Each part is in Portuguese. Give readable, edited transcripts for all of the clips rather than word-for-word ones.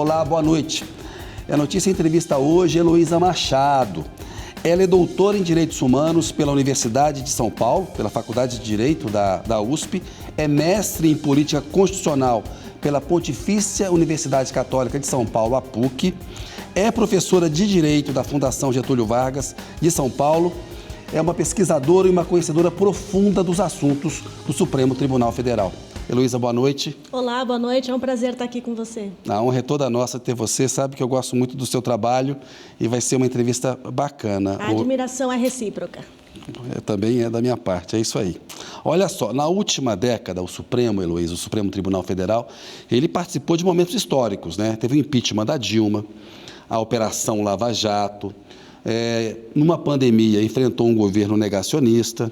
Olá, boa noite. A notícia entrevista hoje é Heloísa Machado. Ela é doutora em Direitos Humanos pela Universidade de São Paulo, pela Faculdade de Direito da USP, é mestre em Política Constitucional pela Pontifícia Universidade Católica de São Paulo, a PUC, é professora de Direito da Fundação Getúlio Vargas de São Paulo, é uma pesquisadora e uma conhecedora profunda dos assuntos do Supremo Tribunal Federal. Heloísa, boa noite. Olá, boa noite. É um prazer estar aqui com você. A honra é toda nossa ter você. Sabe que eu gosto muito do seu trabalho e vai ser uma entrevista bacana. A admiração é recíproca. Também é da minha parte, é isso aí. Olha só, na última década, o Supremo, Heloísa, o Supremo Tribunal Federal, ele participou de momentos históricos, né? Teve o impeachment da Dilma, a Operação Lava Jato, numa pandemia enfrentou um governo negacionista.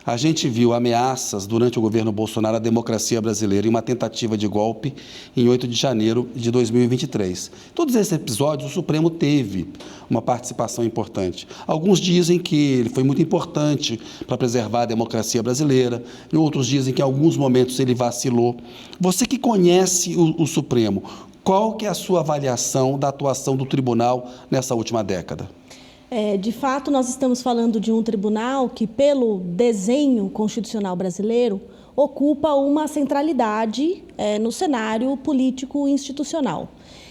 A gente viu ameaças durante o governo Bolsonaro à democracia brasileira e uma tentativa de golpe em 8 de janeiro de 2023. Todos esses episódios, o Supremo teve uma participação importante. Alguns dizem que ele foi muito importante para preservar a democracia brasileira, e outros dizem que em alguns momentos ele vacilou. Você que conhece o Supremo, qual que é a sua avaliação da atuação do tribunal nessa última década? De fato, nós estamos falando de um tribunal que, pelo desenho constitucional brasileiro, ocupa uma centralidade no cenário político institucional.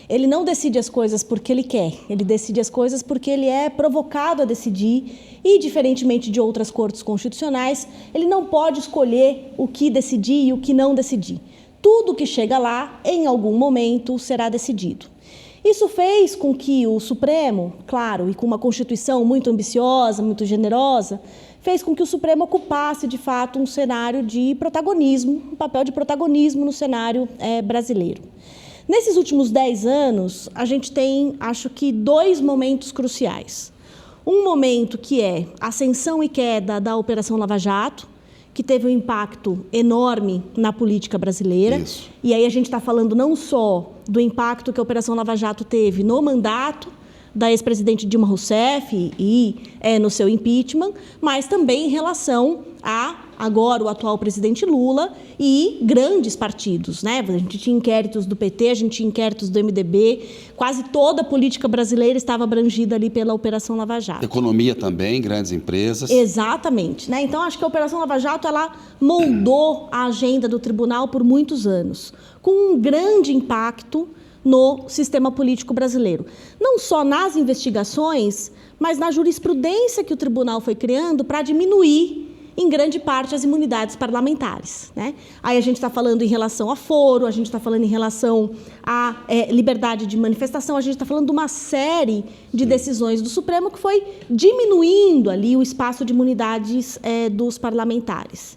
Ele não decide as coisas porque ele quer, ele decide as coisas porque ele é provocado a decidir e, diferentemente de outras cortes constitucionais, ele não pode escolher o que decidir e o que não decidir. Tudo que chega lá, em algum momento, será decidido. Isso fez com que o Supremo, claro, e com uma Constituição muito ambiciosa, muito generosa, fez com que o Supremo ocupasse, de fato, um cenário de protagonismo, um papel de protagonismo no cenário brasileiro. Nesses últimos 10 anos, a gente tem, acho que, 2 momentos cruciais. Um momento que é a ascensão e queda da Operação Lava Jato, que teve um impacto enorme na política brasileira. Isso. E aí a gente está falando não só do impacto que a Operação Lava Jato teve no mandato da ex-presidente Dilma Rousseff e no seu impeachment, mas também em relação a, agora, o atual presidente Lula e grandes partidos, né? A gente tinha inquéritos do PT, a gente tinha inquéritos do MDB, quase toda a política brasileira estava abrangida ali pela Operação Lava Jato. Economia também, grandes empresas. Exatamente, né? Então, acho que a Operação Lava Jato, ela moldou a agenda do tribunal por muitos anos, com um grande impacto no sistema político brasileiro. Não só nas investigações, mas na jurisprudência que o tribunal foi criando para diminuir, em grande parte, as imunidades parlamentares, né? Aí a gente está falando em relação a foro, a gente está falando em relação à liberdade de manifestação, a gente está falando de uma série de decisões do Supremo que foi diminuindo ali o espaço de imunidades dos parlamentares.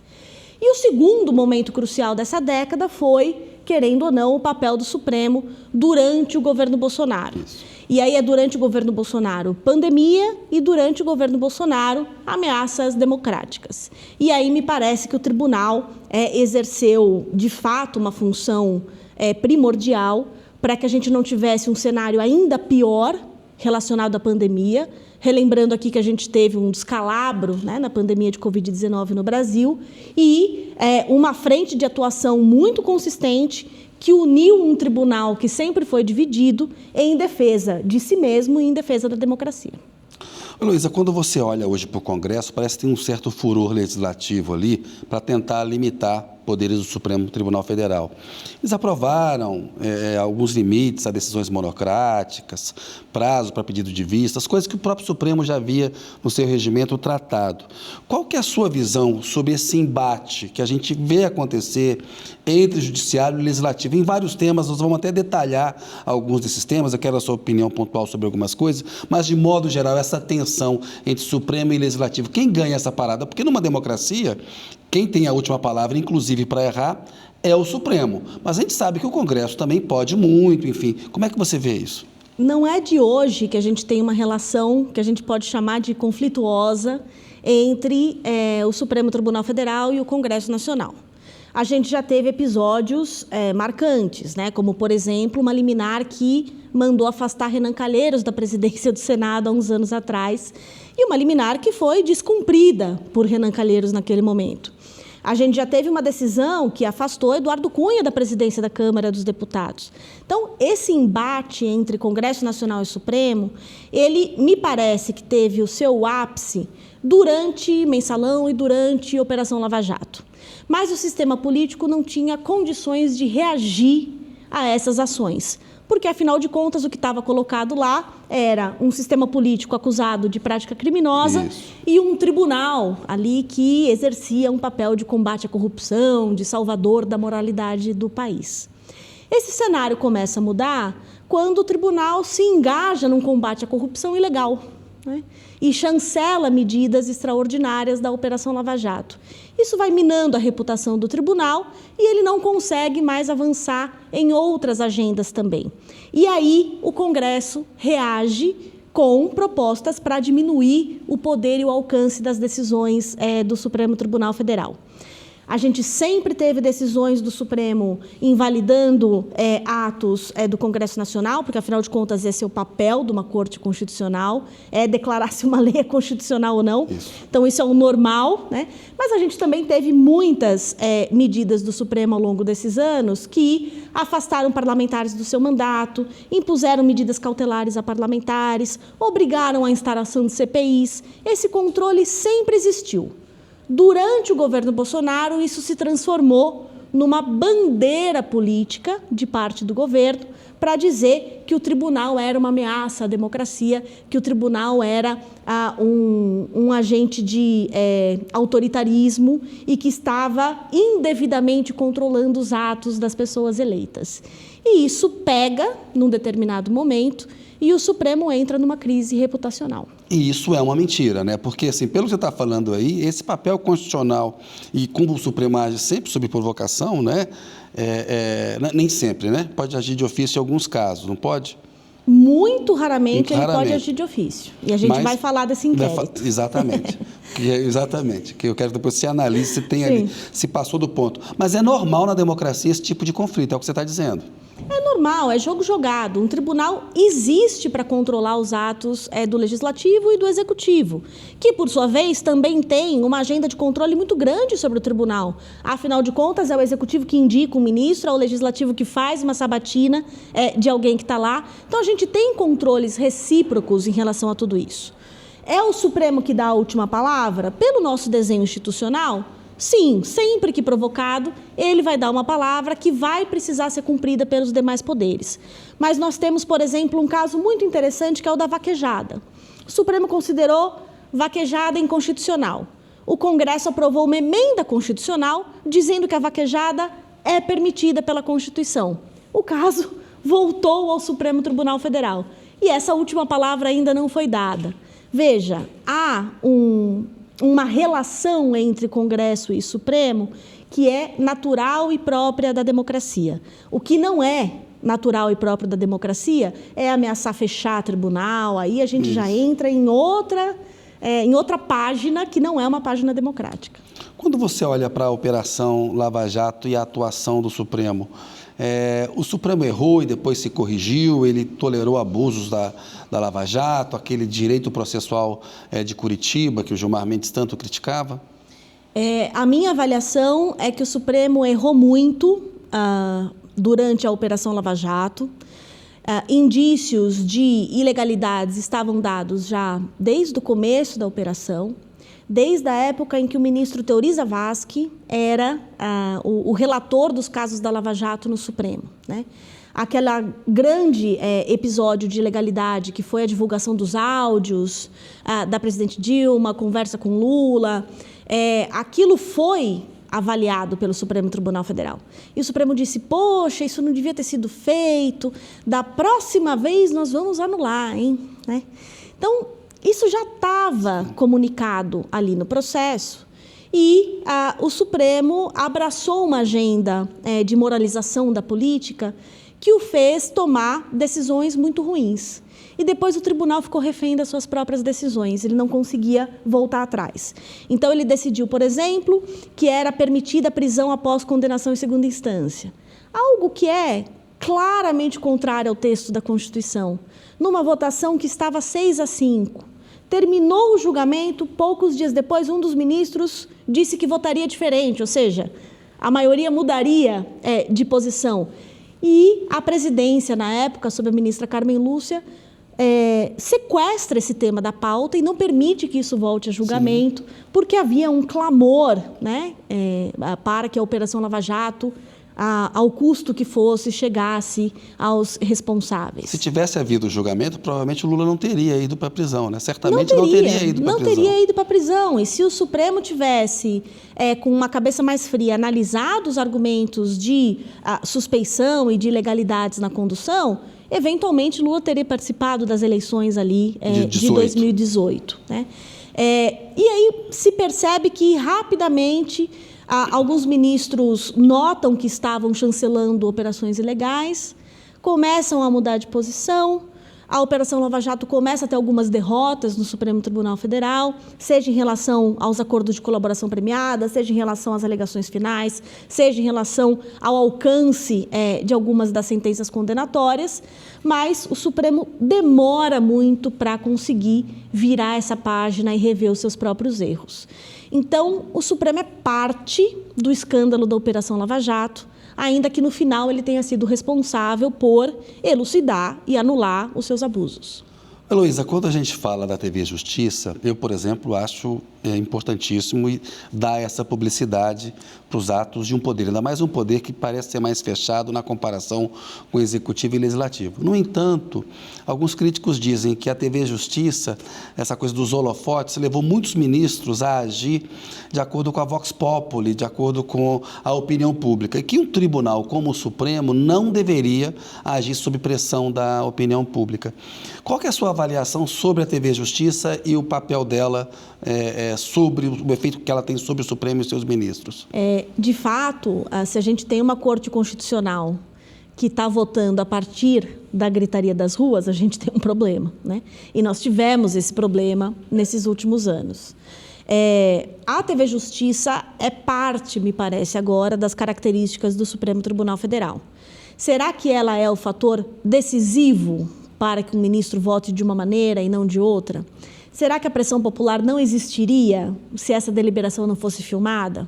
E o segundo momento crucial dessa década foi, querendo ou não, o papel do Supremo durante o governo Bolsonaro. Isso. E aí é durante o governo Bolsonaro pandemia e durante o governo Bolsonaro ameaças democráticas. E aí me parece que o tribunal exerceu, de fato, uma função primordial para que a gente não tivesse um cenário ainda pior relacionado à pandemia. Relembrando aqui que a gente teve um descalabro, né, na pandemia de Covid-19 no Brasil e uma frente de atuação muito consistente que uniu um tribunal que sempre foi dividido em defesa de si mesmo e em defesa da democracia. Heloísa, quando você olha hoje para o Congresso, parece que tem um certo furor legislativo ali para tentar limitar poderes do Supremo Tribunal Federal. Eles aprovaram alguns limites a decisões monocráticas, prazo para pedido de vistas, coisas que o próprio Supremo já havia no seu regimento tratado. Qual que é a sua visão sobre esse embate que a gente vê acontecer entre Judiciário e Legislativo? Em vários temas, nós vamos até detalhar alguns desses temas, eu quero a sua opinião pontual sobre algumas coisas, mas, de modo geral, essa tensão entre Supremo e Legislativo, quem ganha essa parada? Porque numa democracia, quem tem a última palavra, inclusive para errar, é o Supremo. Mas a gente sabe que o Congresso também pode muito, enfim. Como é que você vê isso? Não é de hoje que a gente tem uma relação que a gente pode chamar de conflituosa entre o Supremo Tribunal Federal e o Congresso Nacional. A gente já teve episódios marcantes, né? Como, por exemplo, uma liminar que mandou afastar Renan Calheiros da presidência do Senado há uns anos atrás, e uma liminar que foi descumprida por Renan Calheiros naquele momento. A gente já teve uma decisão que afastou Eduardo Cunha da presidência da Câmara dos Deputados. Então, esse embate entre Congresso Nacional e Supremo, ele me parece que teve o seu ápice durante Mensalão e durante Operação Lava Jato. Mas o sistema político não tinha condições de reagir a essas ações, porque, afinal de contas, o que estava colocado lá era um sistema político acusado de prática criminosa. Isso. E um tribunal ali que exercia um papel de combate à corrupção, de salvador da moralidade do país. Esse cenário começa a mudar quando o tribunal se engaja num combate à corrupção ilegal, né? E chancela medidas extraordinárias da Operação Lava Jato. Isso vai minando a reputação do tribunal e ele não consegue mais avançar em outras agendas também. E aí o Congresso reage com propostas para diminuir o poder e o alcance das decisões do Supremo Tribunal Federal. A gente sempre teve decisões do Supremo invalidando atos do Congresso Nacional, porque, afinal de contas, esse é o papel de uma Corte Constitucional, declarar se uma lei é constitucional ou não. Isso. Então, isso é o normal, né? Mas a gente também teve muitas medidas do Supremo ao longo desses anos que afastaram parlamentares do seu mandato, impuseram medidas cautelares a parlamentares, obrigaram a instalação de CPIs. Esse controle sempre existiu. Durante o governo Bolsonaro, isso se transformou numa bandeira política de parte do governo para dizer que o tribunal era uma ameaça à democracia, que o tribunal era um agente de autoritarismo e que estava indevidamente controlando os atos das pessoas eleitas. E isso pega num determinado momento e o Supremo entra numa crise reputacional. E isso é uma mentira, né? Porque, assim, pelo que você está falando aí, esse papel constitucional, e como o Supremo age sempre sob provocação, né? Nem sempre, né? Pode agir de ofício em alguns casos, não pode? Muito raramente ele pode agir de ofício. E a gente vai falar desse inquérito. Exatamente. Exatamente. Que eu quero que depois você analise se tem ali, se passou do ponto. Mas é normal na democracia esse tipo de conflito, é o que você está dizendo. É normal, é jogo jogado. Um tribunal existe para controlar os atos do Legislativo e do Executivo, que, por sua vez, também tem uma agenda de controle muito grande sobre o tribunal. Afinal de contas, é o Executivo que indica um ministro, é o Legislativo que faz uma sabatina de alguém que está lá. Então, a gente tem controles recíprocos em relação a tudo isso. É o Supremo que dá a última palavra? Pelo nosso desenho institucional, sim, sempre que provocado, ele vai dar uma palavra que vai precisar ser cumprida pelos demais poderes. Mas nós temos, por exemplo, um caso muito interessante, que é o da vaquejada. O Supremo considerou vaquejada inconstitucional. O Congresso aprovou uma emenda constitucional dizendo que a vaquejada é permitida pela Constituição. O caso voltou ao Supremo Tribunal Federal. E essa última palavra ainda não foi dada. Veja, há uma relação entre Congresso e Supremo que é natural e própria da democracia. O que não é natural e próprio da democracia é ameaçar fechar tribunal, aí a gente já entra em outra página que não é uma página democrática. Quando você olha para a Operação Lava Jato e a atuação do Supremo, o Supremo errou e depois se corrigiu, ele tolerou abusos da Lava Jato, aquele direito processual de Curitiba, que o Gilmar Mendes tanto criticava? A minha avaliação é que o Supremo errou muito durante a Operação Lava Jato. Indícios de ilegalidades estavam dados já desde o começo da operação, desde a época em que o ministro Teori Zavascki era o relator dos casos da Lava Jato no Supremo, né? Aquele grande episódio de ilegalidade que foi a divulgação dos áudios da presidente Dilma, conversa com Lula, aquilo foi avaliado pelo Supremo Tribunal Federal. E o Supremo disse, poxa, isso não devia ter sido feito, da próxima vez nós vamos anular, hein? Né? Então, isso já estava comunicado ali no processo e o Supremo abraçou uma agenda de moralização da política que o fez tomar decisões muito ruins. E depois o tribunal ficou refém das suas próprias decisões, ele não conseguia voltar atrás. Então, ele decidiu, por exemplo, que era permitida a prisão após condenação em segunda instância. Algo que é claramente contrário ao texto da Constituição, numa votação que estava 6-5. terminou o julgamento, poucos dias depois, um dos ministros disse que votaria diferente, ou seja, a maioria mudaria de posição. E a presidência, na época, sob a ministra Carmen Lúcia, sequestra esse tema da pauta e não permite que isso volte a julgamento, sim, porque havia um clamor, né, para que a Operação Lava Jato, ao custo que fosse, chegasse aos responsáveis. Se tivesse havido julgamento, provavelmente o Lula não teria ido para a prisão, né? Certamente não teria ido para a prisão. Não teria ido para a prisão. E se o Supremo tivesse, com uma cabeça mais fria, analisado os argumentos de suspeição e de ilegalidades na condução, eventualmente Lula teria participado das eleições ali de 2018. Né? E aí se percebe que rapidamente alguns ministros notam que estavam chancelando operações ilegais, começam a mudar de posição, a Operação Lava Jato começa a ter algumas derrotas no Supremo Tribunal Federal, seja em relação aos acordos de colaboração premiada, seja em relação às alegações finais, seja em relação ao alcance de algumas das sentenças condenatórias, mas o Supremo demora muito para conseguir virar essa página e rever os seus próprios erros. Então, o Supremo é parte do escândalo da Operação Lava Jato, ainda que no final ele tenha sido responsável por elucidar e anular os seus abusos. Heloísa, quando a gente fala da TV Justiça, eu, por exemplo, acho importantíssimo dar essa publicidade para os atos de um poder, ainda mais um poder que parece ser mais fechado na comparação com o Executivo e Legislativo. No entanto, alguns críticos dizem que a TV Justiça, essa coisa dos holofotes, levou muitos ministros a agir de acordo com a Vox Populi, de acordo com a opinião pública, e que um tribunal como o Supremo não deveria agir sob pressão da opinião pública. Qual que é a sua avaliação sobre a TV Justiça e o papel dela sobre o efeito que ela tem sobre o Supremo e seus ministros? De fato, se a gente tem uma Corte Constitucional que está votando a partir da gritaria das ruas, a gente tem um problema, né? E nós tivemos esse problema nesses últimos anos. A TV Justiça é parte, me parece agora, das características do Supremo Tribunal Federal. Será que ela é o fator decisivo para que um ministro vote de uma maneira e não de outra? Será que a pressão popular não existiria se essa deliberação não fosse filmada?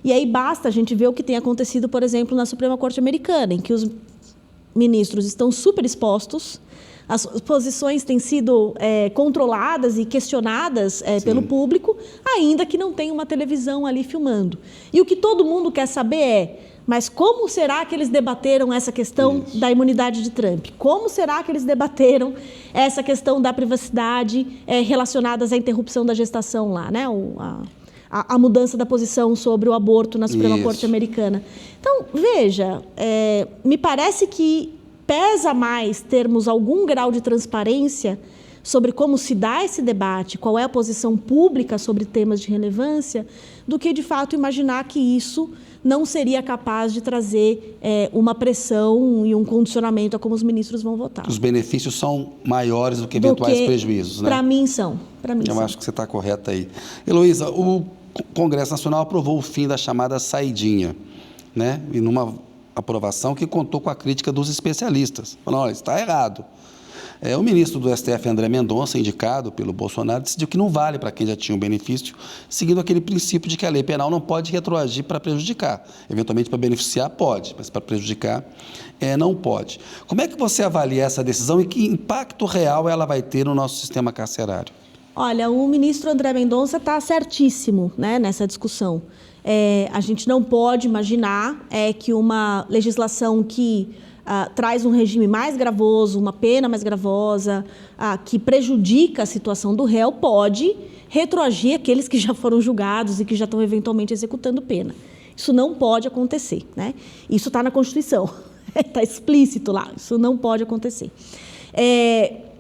E aí basta a gente ver o que tem acontecido, por exemplo, na Suprema Corte Americana, em que os ministros estão super expostos, as posições têm sido controladas e questionadas pelo público, ainda que não tenha uma televisão ali filmando. E o que todo mundo quer saber mas como será que eles debateram essa questão da imunidade de Trump? Como será que eles debateram essa questão da privacidade relacionadas à interrupção da gestação lá, né? A mudança da posição sobre o aborto na Suprema Corte Americana. Então, veja, me parece que pesa mais termos algum grau de transparência sobre como se dá esse debate, qual é a posição pública sobre temas de relevância, do que, de fato, imaginar que isso não seria capaz de trazer uma pressão e um condicionamento a como os ministros vão votar. Os benefícios são maiores do que eventuais prejuízos, né? Para mim são. Eu acho que você está correta aí. Heloísa, o Congresso Nacional aprovou o fim da chamada saidinha, né? E numa aprovação que contou com a crítica dos especialistas. Falaram, olha, está errado. O ministro do STF, André Mendonça, indicado pelo Bolsonaro, decidiu que não vale para quem já tinha um benefício, seguindo aquele princípio de que a lei penal não pode retroagir para prejudicar. Eventualmente, para beneficiar, pode, mas para prejudicar, não pode. Como é que você avalia essa decisão e que impacto real ela vai ter no nosso sistema carcerário? Olha, o ministro André Mendonça está certíssimo, né, nessa discussão. A gente não pode imaginar que uma legislação que traz um regime mais gravoso, uma pena mais gravosa, que prejudica a situação do réu, pode retroagir aqueles que já foram julgados e que já estão eventualmente executando pena. Isso não pode acontecer, né? Isso está na Constituição, está explícito lá, isso não pode acontecer.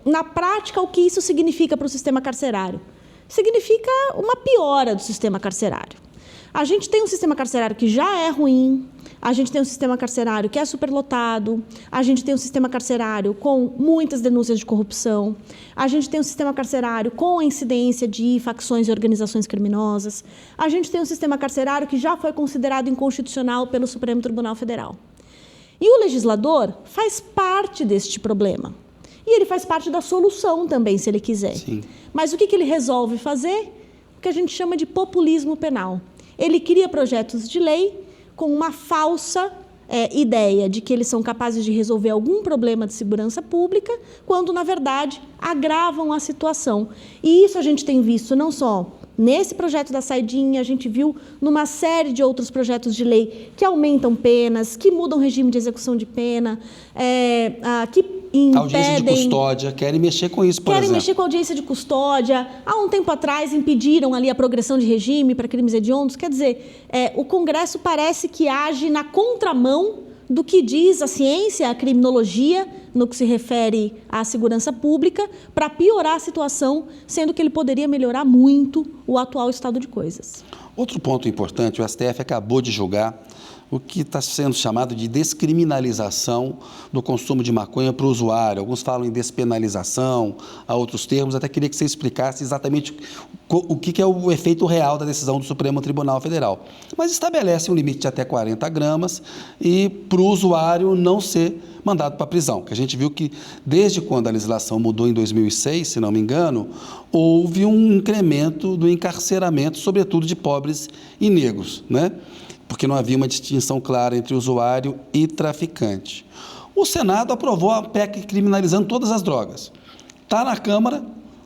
Na prática, o que isso significa para o sistema carcerário? Significa uma piora do sistema carcerário. A gente tem um sistema carcerário que já é ruim, a gente tem um sistema carcerário que é superlotado, a gente tem um sistema carcerário com muitas denúncias de corrupção, a gente tem um sistema carcerário com a incidência de facções e organizações criminosas, a gente tem um sistema carcerário que já foi considerado inconstitucional pelo Supremo Tribunal Federal. E o legislador faz parte deste problema. E ele faz parte da solução também, se ele quiser. Sim. Mas o que ele resolve fazer? O que a gente chama de populismo penal. Ele cria projetos de lei com uma falsa ideia de que eles são capazes de resolver algum problema de segurança pública, quando, na verdade, agravam a situação. E isso a gente tem visto não só nesse projeto da saidinha, a gente viu numa série de outros projetos de lei que aumentam penas, que mudam o regime de execução de pena, que impedem... Audiência de custódia, querem mexer com isso, por exemplo. Querem mexer com a audiência de custódia. Há um tempo atrás impediram ali a progressão de regime para crimes hediondos. Quer dizer, o Congresso parece que age na contramão do que diz a ciência, a criminologia, no que se refere à segurança pública, para piorar a situação, sendo que ele poderia melhorar muito o atual estado de coisas. Outro ponto importante, o STF acabou de julgar o que está sendo chamado de descriminalização do consumo de maconha para o usuário. Alguns falam em despenalização, há outros termos. Até queria que você explicasse exatamente o que é o efeito real da decisão do Supremo Tribunal Federal. Mas estabelece um limite de até 40 gramas e para o usuário não ser mandado para a prisão. Que a gente viu que desde quando a legislação mudou em 2006, se não me engano, houve um incremento do encarceramento, sobretudo de pobres e negros, né? Porque não havia uma distinção clara entre usuário e traficante. O Senado aprovou a PEC criminalizando todas as drogas. Está na Câmara,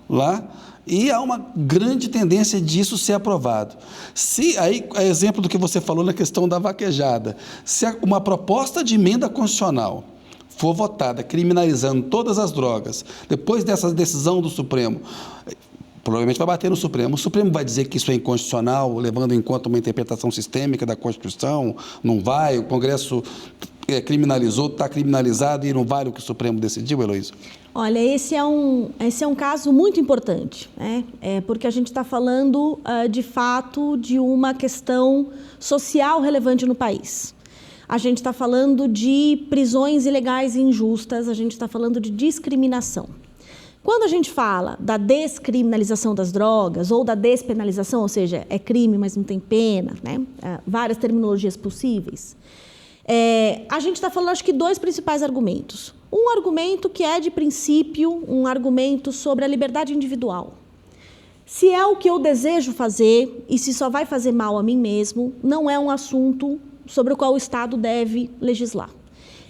lá, e há uma grande tendência disso ser aprovado. Se, aí, exemplo do que você falou na questão da vaquejada, se uma proposta de emenda constitucional for votada criminalizando todas as drogas, depois dessa decisão do Supremo, provavelmente vai bater no Supremo. O Supremo vai dizer que isso é inconstitucional, levando em conta uma interpretação sistêmica da Constituição? Não vai? O Congresso criminalizou, está criminalizado e não vale o que o Supremo decidiu, Heloísa? Olha, esse é um caso muito importante, né? Porque a gente está falando, de fato, de uma questão social relevante no país. A gente está falando de prisões ilegais e injustas, a gente está falando de discriminação. Quando a gente fala da descriminalização das drogas ou da despenalização, ou seja, é crime, mas não tem pena, né? Várias terminologias possíveis, a gente está falando, acho que, dois principais argumentos. Um argumento que é, de princípio, um argumento sobre a liberdade individual. Se é o que eu desejo fazer e se só vai fazer mal a mim mesmo, não é um assunto sobre o qual o Estado deve legislar.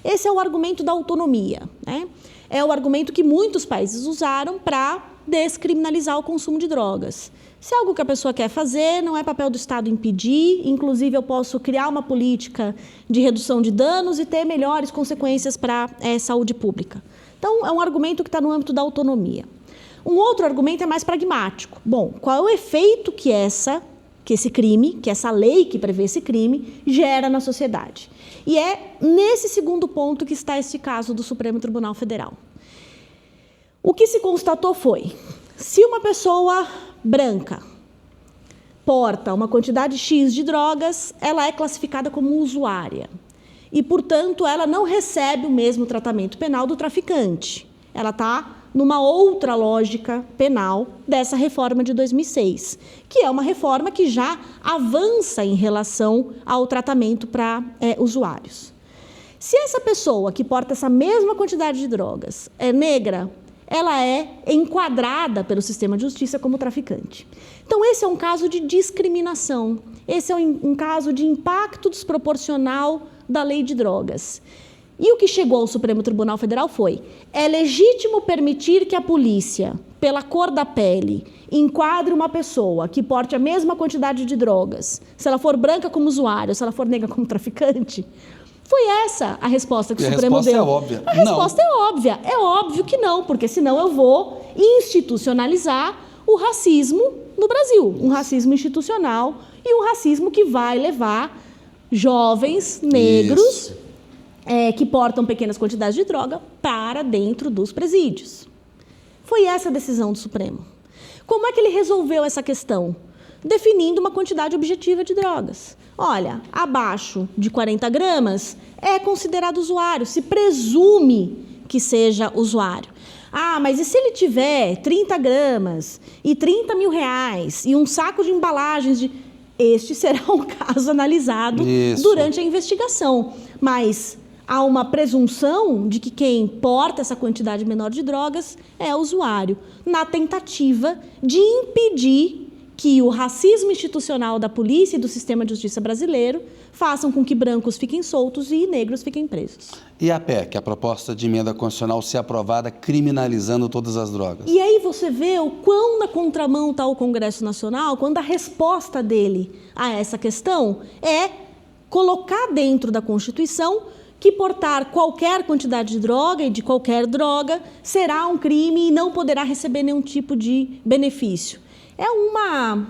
Esse é o argumento da autonomia, né? É o argumento que muitos países usaram para descriminalizar o consumo de drogas. Se é algo que a pessoa quer fazer, não é papel do Estado impedir, inclusive eu posso criar uma política de redução de danos e ter melhores consequências para a saúde pública. Então, é um argumento que está no âmbito da autonomia. Um outro argumento é mais pragmático. Bom, qual é o efeito que esse crime, que essa lei que prevê esse crime, gera na sociedade? E é nesse segundo ponto que está este caso do Supremo Tribunal Federal. O que se constatou foi, se uma pessoa branca porta uma quantidade X de drogas, ela é classificada como usuária. E, portanto, ela não recebe o mesmo tratamento penal do traficante. Ela está numa outra lógica penal dessa reforma de 2006, que é uma reforma que já avança em relação ao tratamento para usuários. Se essa pessoa que porta essa mesma quantidade de drogas é negra, ela é enquadrada pelo sistema de justiça como traficante. Então, esse é um caso de discriminação, esse é um caso de impacto desproporcional da lei de drogas. E o que chegou ao Supremo Tribunal Federal foi: é legítimo permitir que a polícia, pela cor da pele, enquadre uma pessoa que porte a mesma quantidade de drogas, se ela for branca como usuário, se ela for negra como traficante? Foi essa a resposta que o Supremo deu. A resposta é óbvia. A resposta é óbvia. É óbvio que não, porque senão eu vou institucionalizar o racismo no Brasil. Um racismo institucional e um racismo que vai levar jovens negros que portam pequenas quantidades de droga para dentro dos presídios. Foi essa a decisão do Supremo. Como é que ele resolveu essa questão? Definindo uma quantidade objetiva de drogas. Olha, abaixo de 40 gramas é considerado usuário, se presume que seja usuário. Ah, mas e se ele tiver 30 gramas e 30 mil reais e um saco de embalagens de... Este será um caso analisado durante a investigação. Mas há uma presunção de que quem porta essa quantidade menor de drogas é o usuário, na tentativa de impedir que o racismo institucional da polícia e do sistema de justiça brasileiro façam com que brancos fiquem soltos e negros fiquem presos. E a PEC, a proposta de emenda constitucional, ser aprovada criminalizando todas as drogas? E aí você vê o quão na contramão está o Congresso Nacional, quando a resposta dele a essa questão é colocar dentro da Constituição que portar qualquer quantidade de droga e de qualquer droga será um crime e não poderá receber nenhum tipo de benefício. É uma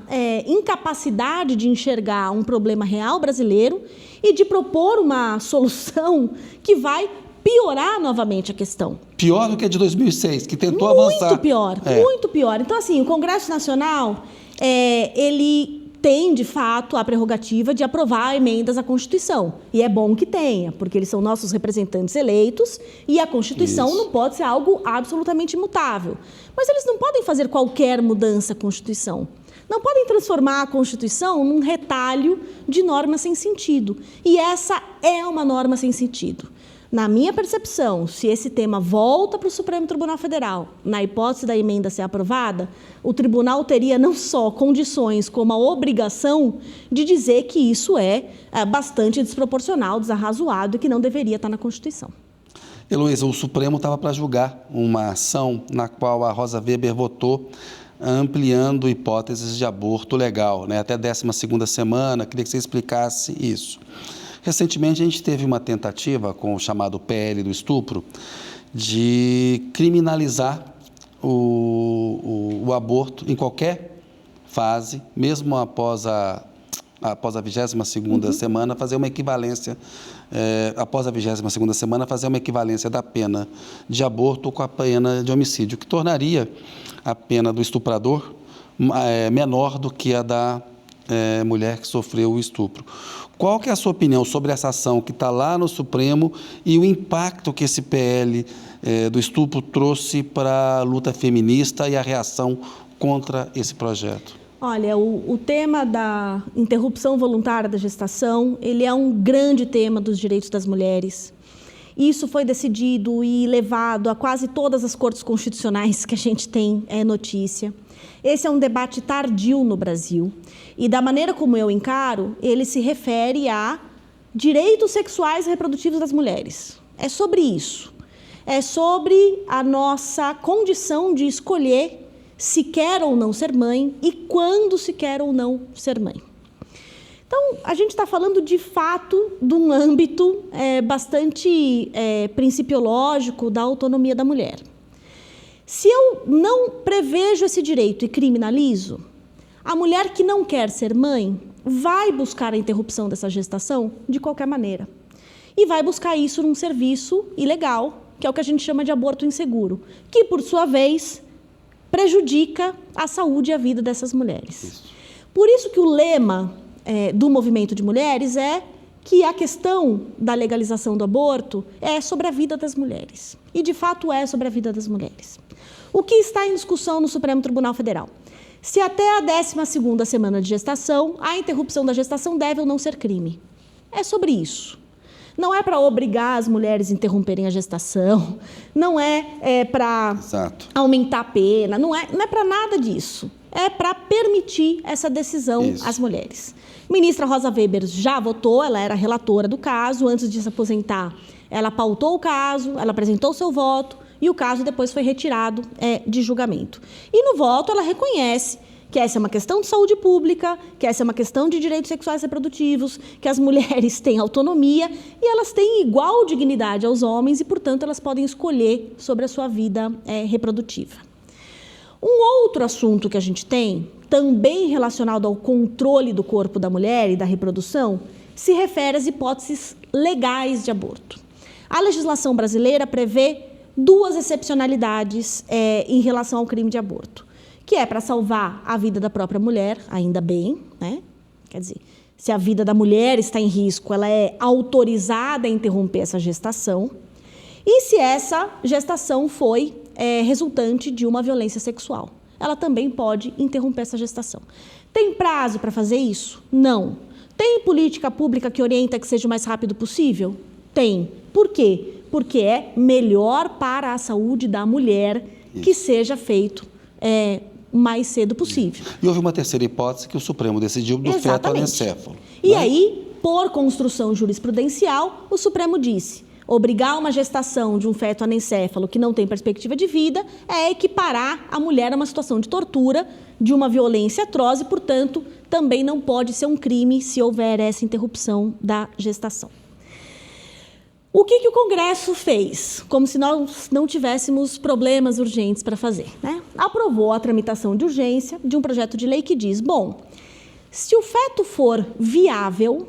incapacidade de enxergar um problema real brasileiro e de propor uma solução que vai piorar novamente a questão. Pior do que a de 2006, que tentou avançar. Muito pior, muito pior. Então, assim, o Congresso Nacional, ele tem, de fato, a prerrogativa de aprovar emendas à Constituição. E é bom que tenha, porque eles são nossos representantes eleitos e a Constituição não pode ser algo absolutamente imutável. Mas eles não podem fazer qualquer mudança à Constituição. Não podem transformar a Constituição num retalho de norma sem sentido. E essa é uma norma sem sentido. Na minha percepção, se esse tema volta para o Supremo Tribunal Federal, na hipótese da emenda ser aprovada, o tribunal teria não só condições, como a obrigação de dizer que isso é bastante desproporcional, desarrazoado e que não deveria estar na Constituição. Heloísa, o Supremo estava para julgar uma ação na qual a Rosa Weber votou ampliando hipóteses de aborto legal, né, até a 12ª semana. Queria que você explicasse isso. Recentemente, a gente teve uma tentativa com o chamado PL do estupro de criminalizar o aborto em qualquer fase, mesmo após a 22ª semana, fazer uma equivalência, após a 22ª semana, fazer uma equivalência da pena de aborto com a pena de homicídio, que tornaria a pena do estuprador menor do que a da mulher que sofreu o estupro. Qual que é a sua opinião sobre essa ação que está lá no Supremo e o impacto que esse PL do estupro trouxe para a luta feminista e a reação contra esse projeto? Olha, o tema da interrupção voluntária da gestação, ele é um grande tema dos direitos das mulheres. Isso foi decidido e levado a quase todas as cortes constitucionais que a gente tem notícia. Esse é um debate tardio no Brasil e, da maneira como eu encaro, ele se refere a direitos sexuais e reprodutivos das mulheres. É sobre isso. É sobre a nossa condição de escolher se quer ou não ser mãe e quando se quer ou não ser mãe. Então, a gente está falando, de fato, de um âmbito bastante principiológico da autonomia da mulher. Se eu não prevejo esse direito e criminalizo, a mulher que não quer ser mãe vai buscar a interrupção dessa gestação de qualquer maneira. E vai buscar isso num serviço ilegal, que é o que a gente chama de aborto inseguro, que, por sua vez, prejudica a saúde e a vida dessas mulheres. Isso. Por isso que o lema do movimento de mulheres é que a questão da legalização do aborto é sobre a vida das mulheres. E, de fato, é sobre a vida das mulheres. O que está em discussão no Supremo Tribunal Federal? Se até a 12ª semana de gestação, a interrupção da gestação deve ou não ser crime. É sobre isso. Não é para obrigar as mulheres a interromperem a gestação, não é para aumentar a pena, não é para nada disso. É para permitir essa decisão às mulheres. A ministra Rosa Weber já votou, ela era relatora do caso, antes de se aposentar, ela pautou o caso, ela apresentou o seu voto e o caso depois foi retirado de julgamento. E no voto ela reconhece que essa é uma questão de saúde pública, que essa é uma questão de direitos sexuais e reprodutivos, que as mulheres têm autonomia e elas têm igual dignidade aos homens e, portanto, elas podem escolher sobre a sua vida reprodutiva. Um outro assunto que a gente tem, também relacionado ao controle do corpo da mulher e da reprodução, se refere às hipóteses legais de aborto. A legislação brasileira prevê duas excepcionalidades em relação ao crime de aborto, que é para salvar a vida da própria mulher, ainda bem, né? Quer dizer, se a vida da mulher está em risco, ela é autorizada a interromper essa gestação, e se essa gestação foi resultante de uma violência sexual, ela também pode interromper essa gestação. Tem prazo para fazer isso? Não. Tem política pública que orienta que seja o mais rápido possível? Tem. Por quê? Porque é melhor para a saúde da mulher que seja feito mais cedo possível. E houve uma terceira hipótese que o Supremo decidiu do feto anencéfalo. E aí, por construção jurisprudencial, o Supremo disse: obrigar uma gestação de um feto anencéfalo que não tem perspectiva de vida é equiparar a mulher a uma situação de tortura, de uma violência atroz e, portanto, também não pode ser um crime se houver essa interrupção da gestação. O que o Congresso fez? Como se nós não tivéssemos problemas urgentes para fazer, né? Aprovou a tramitação de urgência de um projeto de lei que diz, bom, se o feto for viável,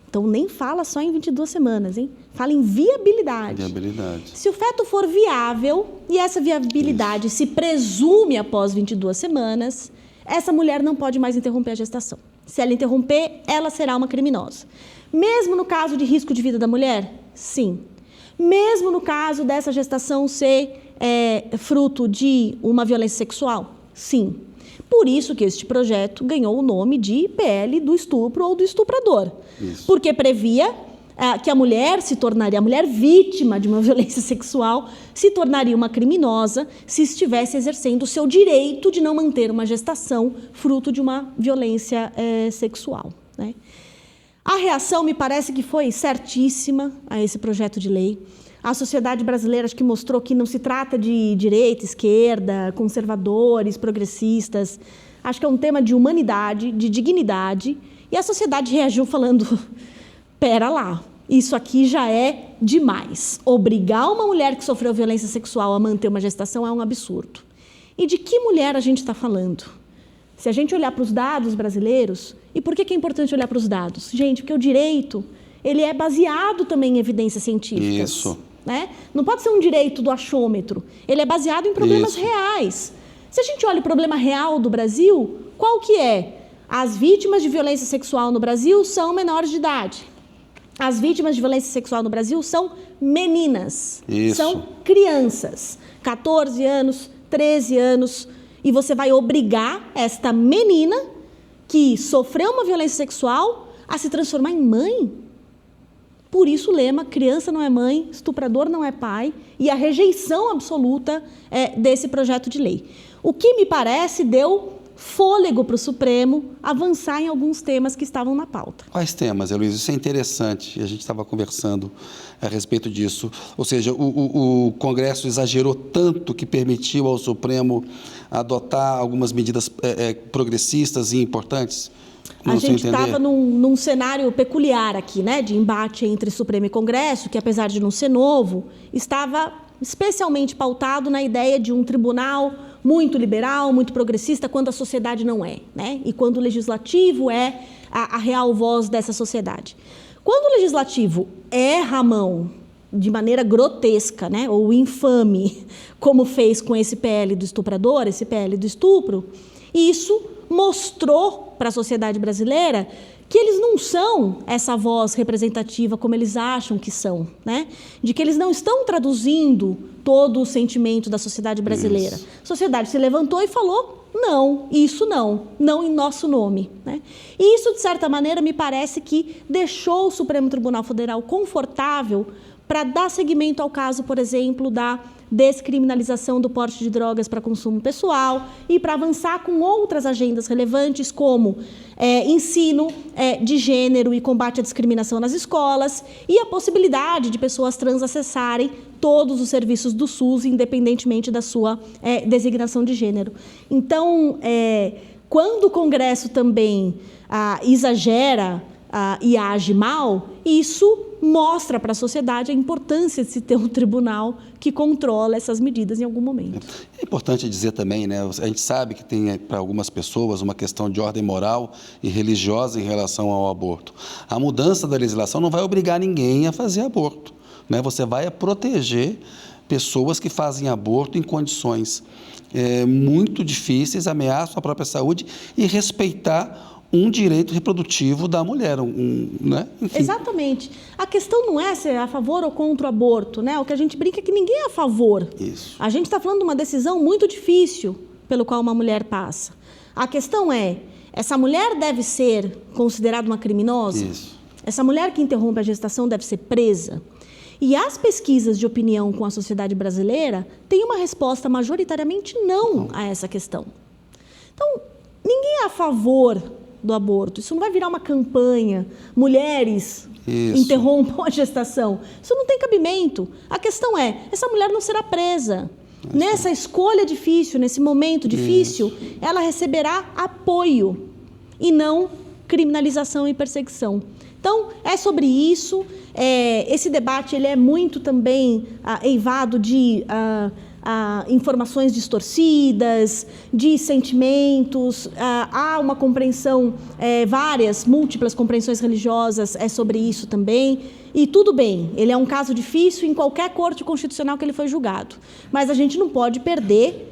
então nem fala só em 22 semanas, hein? Fala em viabilidade. Se o feto for viável e essa viabilidade se presume após 22 semanas, essa mulher não pode mais interromper a gestação. Se ela interromper, ela será uma criminosa. Mesmo no caso de risco de vida da mulher? Sim. Mesmo no caso dessa gestação ser fruto de uma violência sexual? Sim. Por isso que este projeto ganhou o nome de PL do estupro ou do estuprador. Isso. Porque previa que a mulher vítima de uma violência sexual se tornaria uma criminosa se estivesse exercendo o seu direito de não manter uma gestação fruto de uma violência sexual, né? A reação me parece que foi certíssima a esse projeto de lei. A sociedade brasileira acho que mostrou que não se trata de direita, esquerda, conservadores, progressistas. Acho que é um tema de humanidade, de dignidade. E a sociedade reagiu falando, pera lá, isso aqui já é demais. Obrigar uma mulher que sofreu violência sexual a manter uma gestação é um absurdo. E de que mulher a gente está falando? Se a gente olhar para os dados brasileiros, e por que é importante olhar para os dados? Gente, porque o direito, ele é baseado também em evidências científicas. Isso. Né? Não pode ser um direito do achômetro, ele é baseado em problemas reais. Se a gente olha o problema real do Brasil, qual que é? As vítimas de violência sexual no Brasil são menores de idade. As vítimas de violência sexual no Brasil são meninas, são crianças, 14 anos, 13 anos, e você vai obrigar esta menina que sofreu uma violência sexual a se transformar em mãe? Por isso o lema, criança não é mãe, estuprador não é pai, e a rejeição absoluta desse projeto de lei. O que me parece deu fôlego para o Supremo avançar em alguns temas que estavam na pauta. Quais temas, Heloísa? Isso é interessante, a gente estava conversando a respeito disso. Ou seja, o Congresso exagerou tanto que permitiu ao Supremo adotar algumas medidas progressistas e importantes? A gente estava num cenário peculiar aqui, né, de embate entre Supremo e Congresso, que apesar de não ser novo, estava especialmente pautado na ideia de um tribunal muito liberal, muito progressista, quando a sociedade não é, né? E quando o legislativo é a real voz dessa sociedade. Quando o legislativo erra a mão de maneira grotesca, né, ou infame, como fez com esse PL do estuprador, esse PL do estupro, isso mostrou para a sociedade brasileira que eles não são essa voz representativa como eles acham que são, né? De que eles não estão traduzindo todo o sentimento da sociedade brasileira. Isso. A sociedade se levantou e falou, não, isso não em nosso nome, né? E isso, de certa maneira, me parece que deixou o Supremo Tribunal Federal confortável para dar seguimento ao caso, por exemplo, da descriminalização do porte de drogas para consumo pessoal e para avançar com outras agendas relevantes como ensino de gênero e combate à discriminação nas escolas e a possibilidade de pessoas trans acessarem todos os serviços do SUS, independentemente da sua designação de gênero. Então, quando o Congresso também exagera e age mal, isso mostra para a sociedade a importância de se ter um tribunal que controla essas medidas em algum momento. É importante dizer também, né, a gente sabe que tem para algumas pessoas uma questão de ordem moral e religiosa em relação ao aborto. A mudança da legislação não vai obrigar ninguém a fazer aborto, né? Você vai proteger pessoas que fazem aborto em condições muito difíceis, ameaçam a própria saúde e respeitar um direito reprodutivo da mulher, né? Enfim. Exatamente. A questão não é ser a favor ou contra o aborto, né? O que a gente brinca é que ninguém é a favor. Isso. A gente está falando de uma decisão muito difícil pelo qual uma mulher passa. A questão é, essa mulher deve ser considerada uma criminosa? Isso. Essa mulher que interrompe a gestação deve ser presa? E as pesquisas de opinião com a sociedade brasileira têm uma resposta majoritariamente não a essa questão. Então, ninguém é a favor do aborto. Isso não vai virar uma campanha. Mulheres interrompam a gestação. Isso não tem cabimento. A questão é, essa mulher não será presa. Nessa escolha difícil, nesse momento difícil, ela receberá apoio e não criminalização e perseguição. Então, é sobre isso. Esse debate ele é muito também eivado de informações distorcidas, de sentimentos. Há uma compreensão, múltiplas compreensões religiosas sobre isso também. E tudo bem, ele é um caso difícil em qualquer corte constitucional que ele foi julgado. Mas a gente não pode perder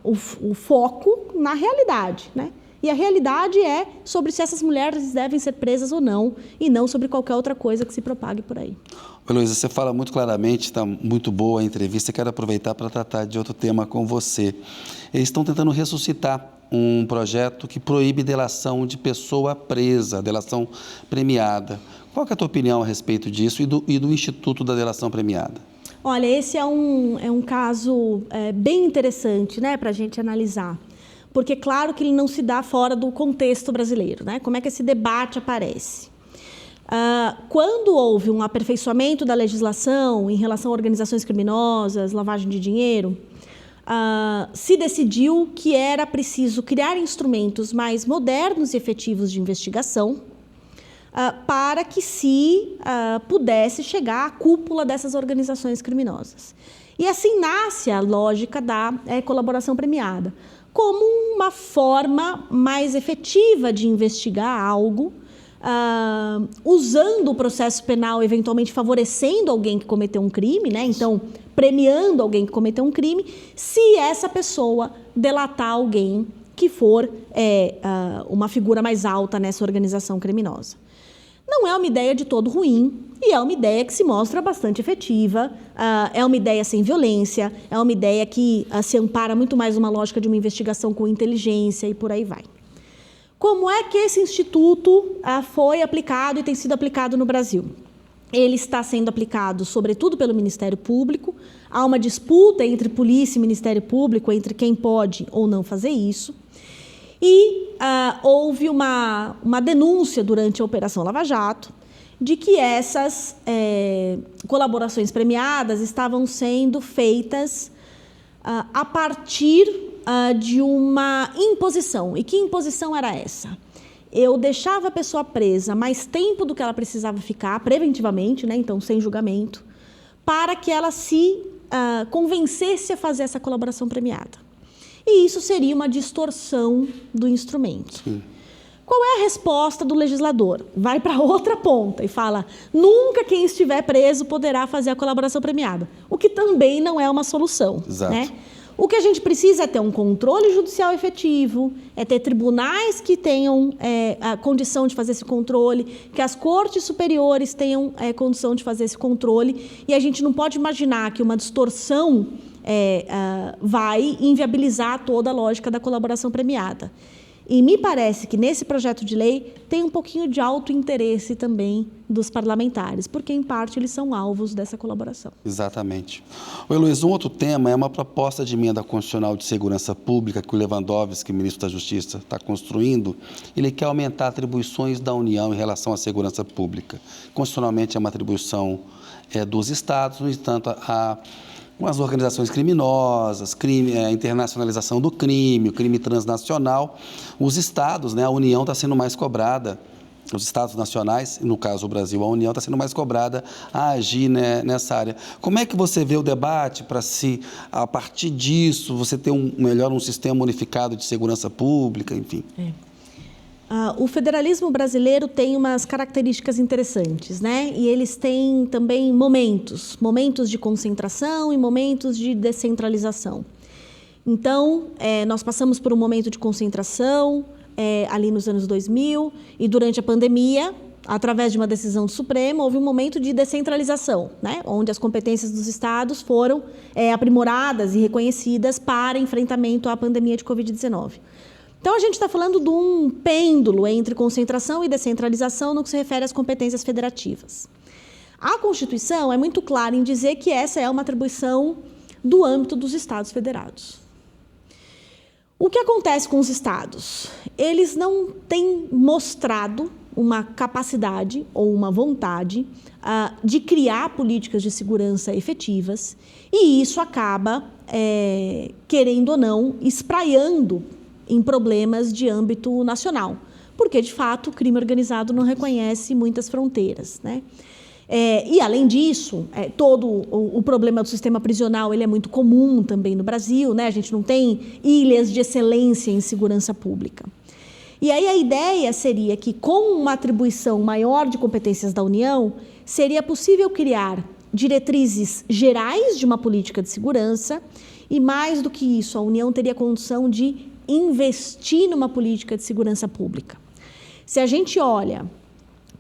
o foco na realidade, né? E a realidade é sobre se essas mulheres devem ser presas ou não, e não sobre qualquer outra coisa que se propague por aí. Heloísa, você fala muito claramente, está muito boa a entrevista, quero aproveitar para tratar de outro tema com você. Eles estão tentando ressuscitar um projeto que proíbe delação de pessoa presa, delação premiada. Qual que é a tua opinião a respeito disso e do Instituto da Delação Premiada? Olha, esse é um caso bem interessante, né, para a gente analisar. Porque, claro, que ele não se dá fora do contexto brasileiro, né? Como é que esse debate aparece? Quando houve um aperfeiçoamento da legislação em relação a organizações criminosas, lavagem de dinheiro, se decidiu que era preciso criar instrumentos mais modernos e efetivos de investigação para que se pudesse chegar à cúpula dessas organizações criminosas. E assim nasce a lógica da colaboração premiada, como uma forma mais efetiva de investigar algo, usando o processo penal, eventualmente favorecendo alguém que cometeu um crime, né? Então, premiando alguém que cometeu um crime, se essa pessoa delatar alguém que for uma figura mais alta nessa organização criminosa. Não é uma ideia de todo ruim, e é uma ideia que se mostra bastante efetiva, é uma ideia sem violência, é uma ideia que se ampara muito mais numa lógica de uma investigação com inteligência e por aí vai. Como é que esse instituto foi aplicado e tem sido aplicado no Brasil? Ele está sendo aplicado, sobretudo, pelo Ministério Público. Há uma disputa entre polícia e Ministério Público, entre quem pode ou não fazer isso. E houve uma denúncia durante a Operação Lava Jato de que essas colaborações premiadas estavam sendo feitas a partir de uma imposição. E que imposição era essa? Eu deixava a pessoa presa mais tempo do que ela precisava ficar, preventivamente, né? Então sem julgamento, para que ela se convencesse a fazer essa colaboração premiada. E isso seria uma distorção do instrumento. Sim. Qual é a resposta do legislador? Vai para outra ponta e fala: nunca quem estiver preso poderá fazer a colaboração premiada. O que também não é uma solução. Exato. Né? O que a gente precisa é ter um controle judicial efetivo, é ter tribunais que tenham a condição de fazer esse controle, que as cortes superiores tenham condição de fazer esse controle, e a gente não pode imaginar que uma distorção vai inviabilizar toda a lógica da colaboração premiada. E me parece que nesse projeto de lei tem um pouquinho de autointeresse também dos parlamentares, porque em parte eles são alvos dessa colaboração. Exatamente. Heloísa, um outro tema é uma proposta de emenda constitucional de segurança pública que o Lewandowski, ministro da Justiça, está construindo. Ele quer aumentar atribuições da União em relação à segurança pública. Constitucionalmente é uma atribuição dos estados, no entanto, com as organizações criminosas, a internacionalização do crime, o crime transnacional, os estados, né, a União está sendo mais cobrada, os estados nacionais, no caso o Brasil, a União está sendo mais cobrada a agir, né, nessa área. Como é que você vê o debate para a partir disso, você ter um sistema unificado de segurança pública, enfim? O federalismo brasileiro tem umas características interessantes, né? E eles têm também momentos de concentração e momentos de descentralização. Então, nós passamos por um momento de concentração ali nos anos 2000 e durante a pandemia, através de uma decisão do Supremo, houve um momento de descentralização, né? Onde as competências dos estados foram aprimoradas e reconhecidas para enfrentamento à pandemia de Covid-19. Então, a gente está falando de um pêndulo entre concentração e descentralização no que se refere às competências federativas. A Constituição é muito clara em dizer que essa é uma atribuição do âmbito dos Estados federados. O que acontece com os estados? Eles não têm mostrado uma capacidade ou uma vontade de criar políticas de segurança efetivas, e isso acaba, querendo ou não, espraiando em problemas de âmbito nacional, porque, de fato, o crime organizado não reconhece muitas fronteiras, né? E, além disso, todo o problema do sistema prisional ele é muito comum também no Brasil, né? A gente não tem ilhas de excelência em segurança pública. E aí a ideia seria que, com uma atribuição maior de competências da União, seria possível criar diretrizes gerais de uma política de segurança e, mais do que isso, a União teria condição de investir numa política de segurança pública. Se a gente olha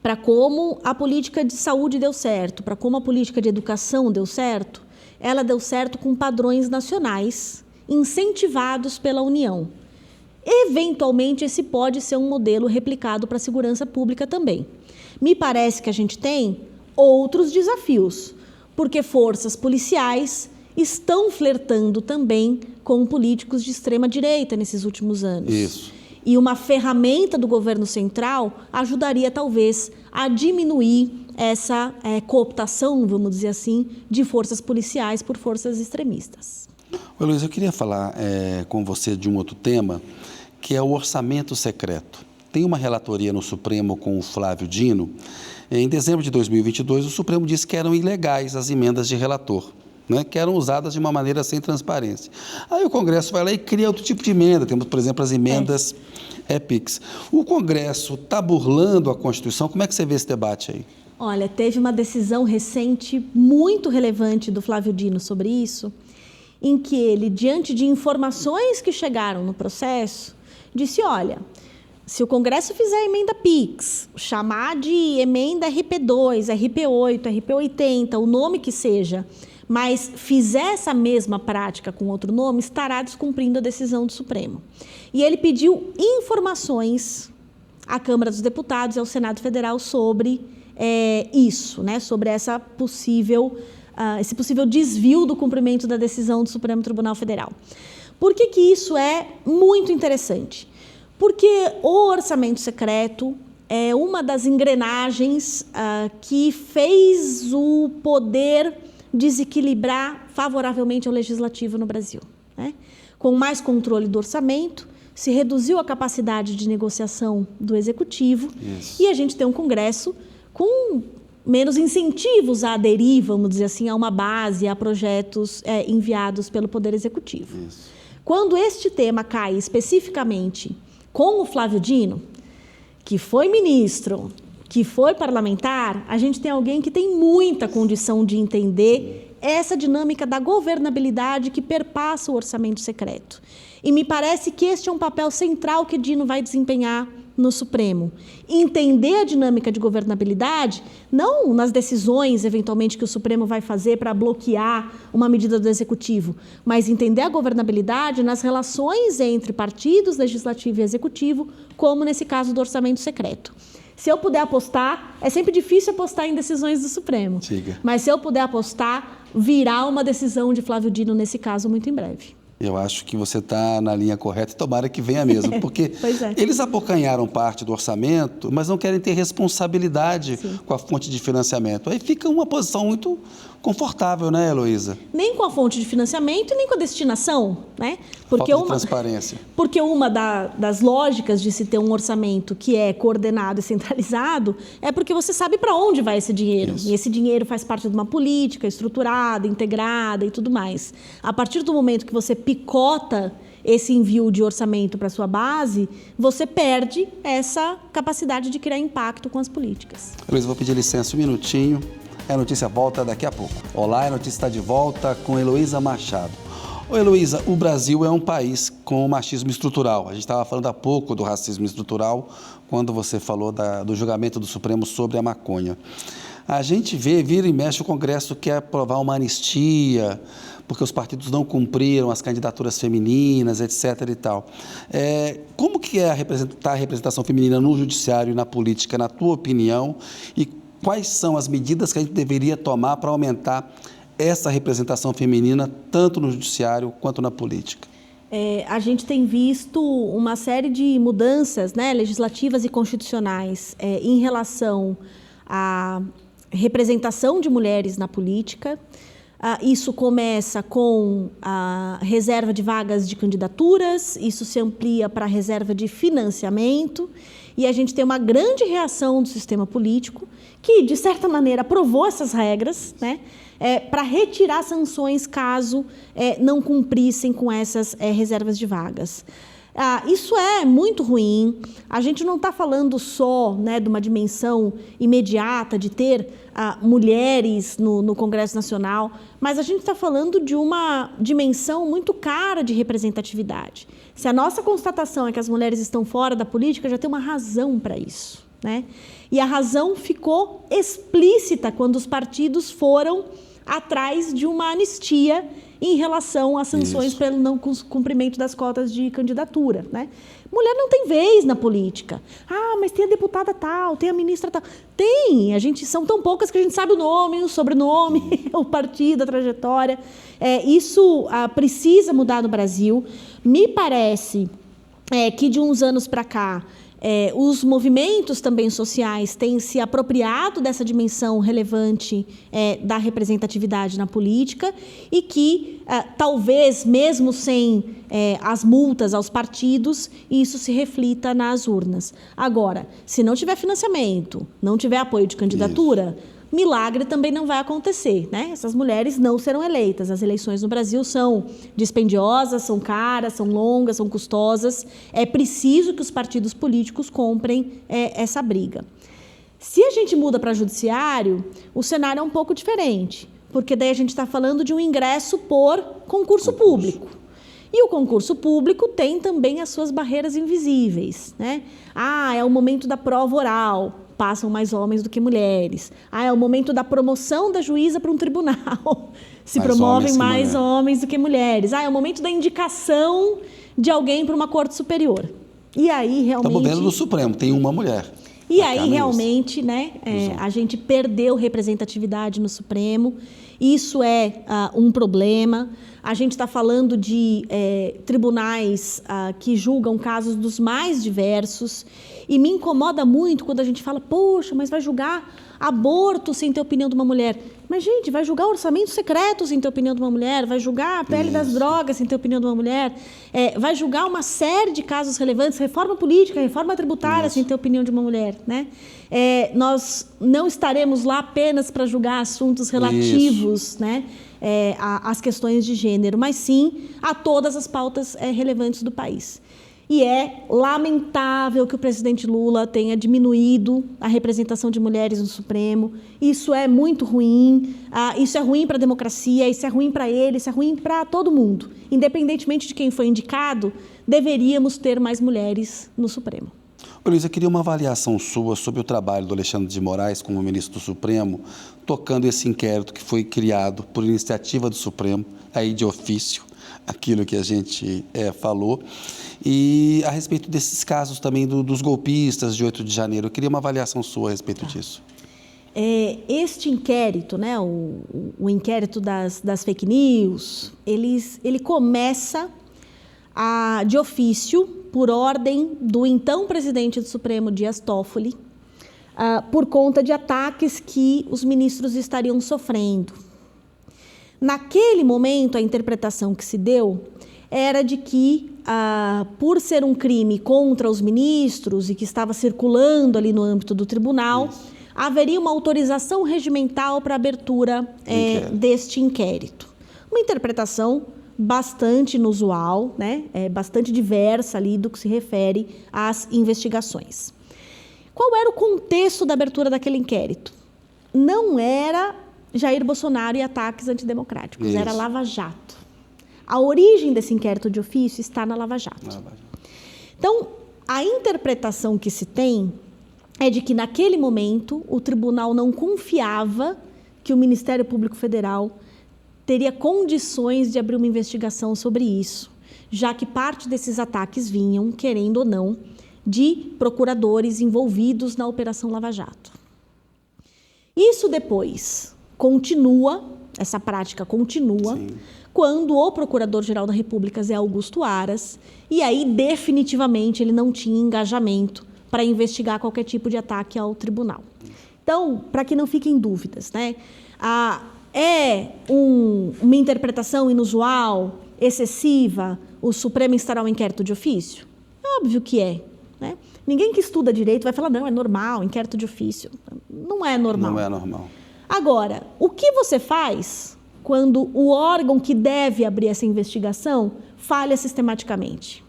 para como a política de saúde deu certo, para como a política de educação deu certo, ela deu certo com padrões nacionais incentivados pela União. Eventualmente, esse pode ser um modelo replicado para a segurança pública também. Me parece que a gente tem outros desafios, porque forças policiais estão flertando também com políticos de extrema-direita nesses últimos anos. Isso. E uma ferramenta do governo central ajudaria, talvez, a diminuir essa cooptação, vamos dizer assim, de forças policiais por forças extremistas. Luiz, eu queria falar com você de um outro tema, que é o orçamento secreto. Tem uma relatoria no Supremo com o Flávio Dino. Em dezembro de 2022, o Supremo disse que eram ilegais as emendas de relator, né, que eram usadas de uma maneira sem transparência. Aí o Congresso vai lá e cria outro tipo de emenda. Temos, por exemplo, as emendas PIX. O Congresso está burlando a Constituição? Como é que você vê esse debate aí? Olha, teve uma decisão recente muito relevante do Flávio Dino sobre isso, em que ele, diante de informações que chegaram no processo, disse, olha, se o Congresso fizer a emenda PIX, chamar de emenda RP2, RP8, RP80, o nome que seja, mas fizer essa mesma prática com outro nome, estará descumprindo a decisão do Supremo. E ele pediu informações à Câmara dos Deputados e ao Senado Federal sobre isso, né, sobre esse possível desvio do cumprimento da decisão do Supremo Tribunal Federal. Por que isso é muito interessante? Porque o orçamento secreto é uma das engrenagens que fez o poder desequilibrar favoravelmente ao legislativo no Brasil, né? Com mais controle do orçamento, se reduziu a capacidade de negociação do executivo. Isso. E a gente tem um Congresso com menos incentivos a aderir, vamos dizer assim, a uma base, a projetos enviados pelo Poder Executivo. Isso. Quando este tema cai especificamente com o Flávio Dino, que foi ministro, que foi parlamentar, a gente tem alguém que tem muita condição de entender essa dinâmica da governabilidade que perpassa o orçamento secreto. E me parece que este é um papel central que Dino vai desempenhar no Supremo. Entender a dinâmica de governabilidade, não nas decisões, eventualmente, que o Supremo vai fazer para bloquear uma medida do Executivo, mas entender a governabilidade nas relações entre partidos, legislativo e executivo, como nesse caso do orçamento secreto. Se eu puder apostar, é sempre difícil apostar em decisões do Supremo, mas se eu puder apostar, virá uma decisão de Flávio Dino nesse caso muito em breve. Eu acho que você está na linha correta e tomara que venha mesmo, porque eles abocanharam parte do orçamento, mas não querem ter responsabilidade com a fonte de financiamento. Aí fica uma posição muito confortável, né, Heloísa? Nem com a fonte de financiamento e nem com a destinação, né? Porque falta de transparência. Porque uma das lógicas de se ter um orçamento que é coordenado e centralizado é porque você sabe para onde vai esse dinheiro. Isso. E esse dinheiro faz parte de uma política estruturada, integrada e tudo mais. A partir do momento que você picota esse envio de orçamento para a sua base, você perde essa capacidade de criar impacto com as políticas. Heloísa, vou pedir licença um minutinho. A notícia volta daqui a pouco. Olá, a notícia está de volta com Heloísa Machado. Ô Heloísa, o Brasil é um país com machismo estrutural. A gente estava falando há pouco do racismo estrutural, quando você falou do julgamento do Supremo sobre a maconha. A gente vira e mexe, o Congresso quer aprovar uma anistia, porque os partidos não cumpriram as candidaturas femininas, etc. e tal. Como que é a representação feminina no judiciário e na política, na tua opinião? E quais são as medidas que a gente deveria tomar para aumentar essa representação feminina, tanto no judiciário quanto na política? A gente tem visto uma série de mudanças, né, legislativas e constitucionais em relação à representação de mulheres na política. Isso começa com a reserva de vagas de candidaturas, isso se amplia para a reserva de financiamento, e a gente tem uma grande reação do sistema político que, de certa maneira, aprovou essas regras, né, para retirar sanções caso não cumprissem com essas reservas de vagas. Isso é muito ruim. A gente não está falando só, né, de uma dimensão imediata de ter mulheres no Congresso Nacional, mas a gente está falando de uma dimensão muito cara de representatividade. Se a nossa constatação é que as mulheres estão fora da política, já tem uma razão para isso, né? E a razão ficou explícita quando os partidos foram atrás de uma anistia em relação às sanções pelo não cumprimento das cotas de candidatura, né? Mulher não tem vez na política. Mas tem a deputada tal, tem a ministra tal. Tem, são tão poucas que a gente sabe o nome, o sobrenome, o partido, a trajetória. Isso precisa mudar no Brasil. Me parece que de uns anos para cá, os movimentos também sociais têm se apropriado dessa dimensão relevante da representatividade na política e que, talvez, mesmo sem as multas aos partidos, isso se reflita nas urnas. Agora, se não tiver financiamento, não tiver apoio de candidatura, milagre também não vai acontecer, né? Essas mulheres não serão eleitas. As eleições no Brasil são dispendiosas, são caras, são longas, são custosas. É preciso que os partidos políticos comprem essa briga. Se a gente muda para judiciário, o cenário é um pouco diferente, porque daí a gente está falando de um ingresso por concurso público. E o concurso público tem também as suas barreiras invisíveis, né? É o momento da prova oral. Passam mais homens do que mulheres. É o momento da promoção da juíza para um tribunal. Se promovem mais homens do que mulheres. É o momento da indicação de alguém para uma corte superior. E aí, realmente... Estamos vendo no Supremo, tem uma mulher. E aí, realmente, né, a gente perdeu representatividade no Supremo. Isso é um problema. A gente está falando de tribunais que julgam casos dos mais diversos. E me incomoda muito quando a gente fala, poxa, mas vai julgar aborto sem ter opinião de uma mulher. Mas, gente, vai julgar orçamento secreto sem ter opinião de uma mulher, vai julgar a pele das drogas sem ter opinião de uma mulher, vai julgar uma série de casos relevantes, reforma política, reforma tributária sem ter opinião de uma mulher, né? Nós não estaremos lá apenas para julgar assuntos relativos, né, às questões de gênero, mas sim a todas as pautas relevantes do país. E é lamentável que o presidente Lula tenha diminuído a representação de mulheres no Supremo. Isso é muito ruim, isso é ruim para a democracia, isso é ruim para ele, isso é ruim para todo mundo. Independentemente de quem foi indicado, deveríamos ter mais mulheres no Supremo. Luiz, eu queria uma avaliação sua sobre o trabalho do Alexandre de Moraes como ministro do Supremo, tocando esse inquérito que foi criado por iniciativa do Supremo, aí de ofício, aquilo que a gente falou, e a respeito desses casos também dos golpistas de 8 de janeiro. Eu queria uma avaliação sua a respeito disso. Este inquérito, né, o inquérito das fake news, ele começa de ofício, por ordem do então presidente do Supremo, Dias Toffoli, por conta de ataques que os ministros estariam sofrendo. Naquele momento, a interpretação que se deu era de que, por ser um crime contra os ministros e que estava circulando ali no âmbito do tribunal, haveria uma autorização regimental para a abertura deste inquérito. Uma interpretação bastante inusual, né? Bastante diversa ali do que se refere às investigações. Qual era o contexto da abertura daquele inquérito? Não era Jair Bolsonaro e ataques antidemocráticos, era Lava Jato. A origem desse inquérito de ofício está na Lava Jato. Então, a interpretação que se tem é de que, naquele momento, o tribunal não confiava que o Ministério Público Federal teria condições de abrir uma investigação sobre isso, já que parte desses ataques vinham, querendo ou não, de procuradores envolvidos na Operação Lava Jato. Isso depois continua, essa prática continua, Sim. quando o Procurador-Geral da República, Zé Augusto Aras, e aí definitivamente ele não tinha engajamento para investigar qualquer tipo de ataque ao tribunal. Então, para que não fiquem dúvidas, né? Uma interpretação inusual, excessiva, o Supremo instaurar um inquérito de ofício? É óbvio que é, né? Ninguém que estuda direito vai falar, não, é normal, inquérito de ofício. Não é normal. Não é normal. Agora, o que você faz quando o órgão que deve abrir essa investigação falha sistematicamente?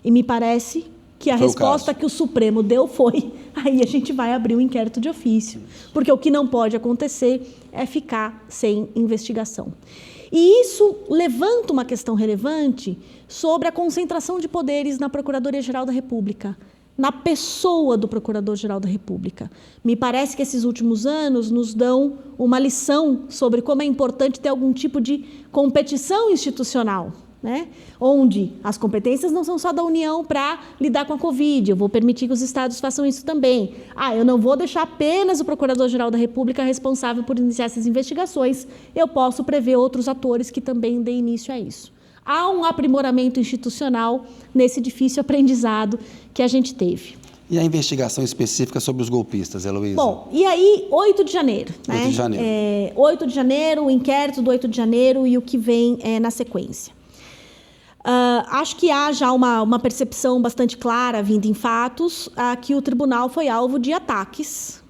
E me parece que a resposta que o Supremo deu foi, aí a gente vai abrir um inquérito de ofício, porque o que não pode acontecer é ficar sem investigação. E isso levanta uma questão relevante sobre a concentração de poderes na Procuradoria-Geral da República, na pessoa do Procurador-Geral da República. Me parece que esses últimos anos nos dão uma lição sobre como é importante ter algum tipo de competição institucional, né? Onde as competências não são só da União para lidar com a Covid, eu vou permitir que os estados façam isso também. Eu não vou deixar apenas o Procurador-Geral da República responsável por iniciar essas investigações, eu posso prever outros atores que também deem início a isso. Há um aprimoramento institucional nesse difícil aprendizado que a gente teve. E a investigação específica sobre os golpistas, Heloísa? Bom, e aí, 8 de janeiro. 8 de janeiro. 8 de janeiro, o inquérito do 8 de janeiro e o que vem na sequência. Acho que há já uma percepção bastante clara, vinda em fatos, que o tribunal foi alvo de ataques